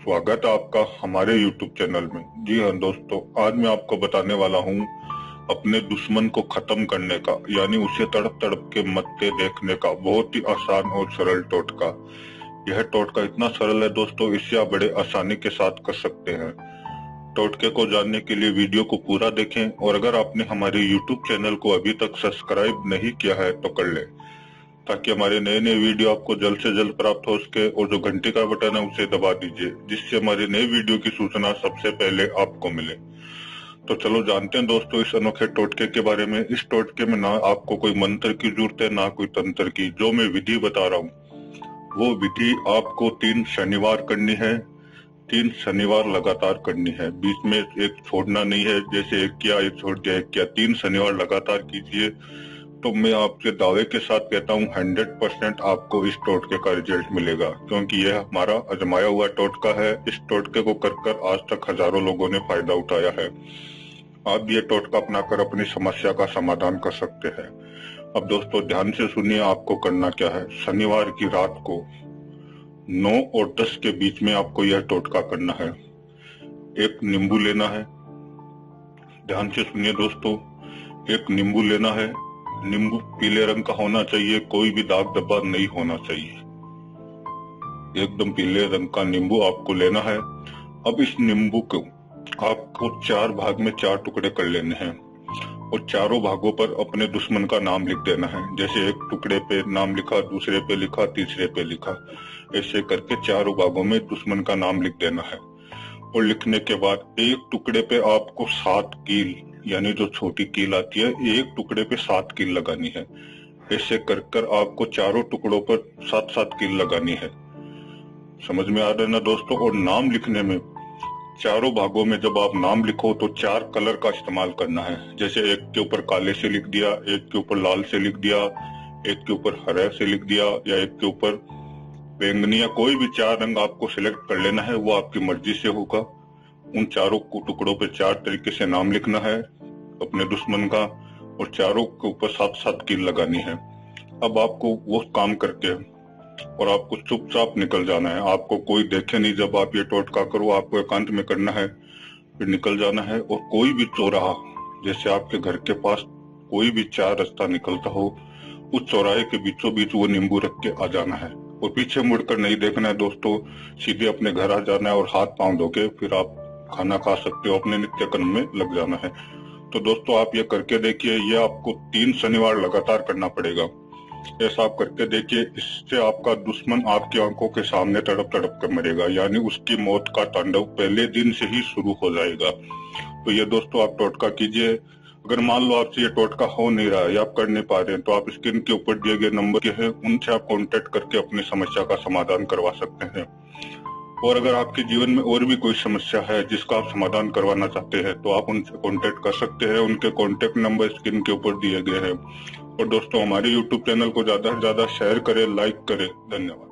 स्वागत है आपका हमारे YouTube चैनल में। जी हाँ दोस्तों, आज मैं आपको बताने वाला हूँ अपने दुश्मन को खत्म करने का, यानी उसे तड़प तड़प के मत्थे देखने का बहुत ही आसान और सरल टोटका। यह टोटका इतना सरल है दोस्तों, इससे आप बड़े आसानी के साथ कर सकते हैं। टोटके को जानने के लिए वीडियो को पूरा देखें, और अगर आपने हमारे YouTube चैनल को अभी तक सब्सक्राइब नहीं किया है तो कर ले, ताकि हमारे नए नए वीडियो आपको जल्द से जल्द प्राप्त हो सके। और जो घंटी का बटन है उसे दबा दीजिए, जिससे हमारे नए वीडियो की सूचना सबसे पहले आपको मिले। तो चलो जानते हैं दोस्तों इस अनोखे टोटके के बारे में। इस टोटके में ना आपको कोई मंत्र की जरूरत है ना कोई तंत्र की। जो मैं विधि बता रहा हूँ वो विधि आपको 3 शनिवार करनी है। 3 शनिवार लगातार करनी है, बीच में एक छोड़ना नहीं है। जैसे एक किया एक छोड़ दिया, एक किया, 3 शनिवार लगातार कीजिए। तो मैं आपके दावे के साथ कहता हूँ 100% आपको इस टोटके का रिजल्ट मिलेगा, क्योंकि यह हमारा आजमाया हुआ टोटका है। इस टोटके को कर आज तक हजारों लोगों ने फायदा उठाया है। आप ये टोटका अपनाकर अपनी समस्या का समाधान कर सकते हैं। अब दोस्तों ध्यान से सुनिए, आपको करना क्या है। शनिवार की रात को 9 और 10 के बीच में आपको यह टोटका करना है। एक नींबू लेना है, ध्यान से सुनिए दोस्तों, एक नींबू लेना है। नींबू पीले रंग का होना चाहिए, कोई भी दाग धब्बा नहीं होना चाहिए। एकदम पीले रंग का नींबू आपको लेना है। अब इस नींबू को आपको 4 भाग में 4 टुकड़े कर लेने हैं, और चारों भागों पर अपने दुश्मन का नाम लिख देना है। जैसे एक टुकड़े पे नाम लिखा, दूसरे पे लिखा, तीसरे पे लिखा, ऐसे करके चारों भागों में दुश्मन का नाम लिख देना है। और लिखने के बाद एक टुकड़े पे आपको 7 कील, यानी जो छोटी कील आती है, एक टुकड़े पे 7 कील लगानी है। ऐसे कर कर आपको चारों टुकड़ों पर 7-7 कील लगानी है। समझ में आ रहा है ना दोस्तों। और नाम लिखने में चारों भागों में जब आप नाम लिखो तो 4 कलर का इस्तेमाल करना है। जैसे एक के ऊपर काले से लिख दिया, एक के ऊपर लाल से लिख दिया, एक के ऊपर हरे से लिख दिया, या एक के ऊपर बैंगनी, या कोई भी 4 रंग आपको सिलेक्ट कर लेना है, वो आपकी मर्जी से होगा। उन चारों टुकड़ों पे 4 तरीके से नाम लिखना है अपने दुश्मन का, और चारों के ऊपर 7-7 कील लगानी है। अब आपको वो काम करके और आपको चुपचाप निकल जाना है। आपको कोई देखे नहीं जब आप ये टोटका करो, आपको एकांत में करना है, फिर निकल जाना है। और कोई भी चौराहा, जैसे आपके घर के पास कोई भी 4 रास्ता निकलता हो, उस चौराहे के बीचों बीच वो नींबू रख के आ जाना है। और पीछे मुड़कर नहीं देखना है दोस्तों, सीधे अपने घर आ जाना है और हाथ पांव धो के फिर आप खाना खा सकते हो, अपने नित्य कर्म में लग जाना है। तो दोस्तों आप ये करके देखिए, ये आपको 3 शनिवार लगातार करना पड़ेगा। ऐसा आप करके देखिए, इससे आपका दुश्मन आपकी आंखों के सामने तड़प तड़प कर मरेगा, यानी उसकी मौत का तांडव पहले दिन से ही शुरू हो जाएगा। तो ये दोस्तों आप टोटका कीजिए। अगर मान लो आपसे ये टोटका हो नहीं रहा है या आप कर नहीं पा रहे हैं, तो आप स्क्रीन के ऊपर दिए गए नंबर के हैं, उनसे आप कांटेक्ट करके अपनी समस्या का समाधान करवा सकते हैं। और अगर आपके जीवन में और भी कोई समस्या है जिसका आप समाधान करवाना चाहते हैं, तो आप उनसे कांटेक्ट कर सकते हैं। उनके कांटेक्ट नंबर स्क्रीन के ऊपर दिए गए हैं। और दोस्तों हमारे YouTube चैनल को ज्यादा से ज्यादा शेयर करें, लाइक करें। धन्यवाद।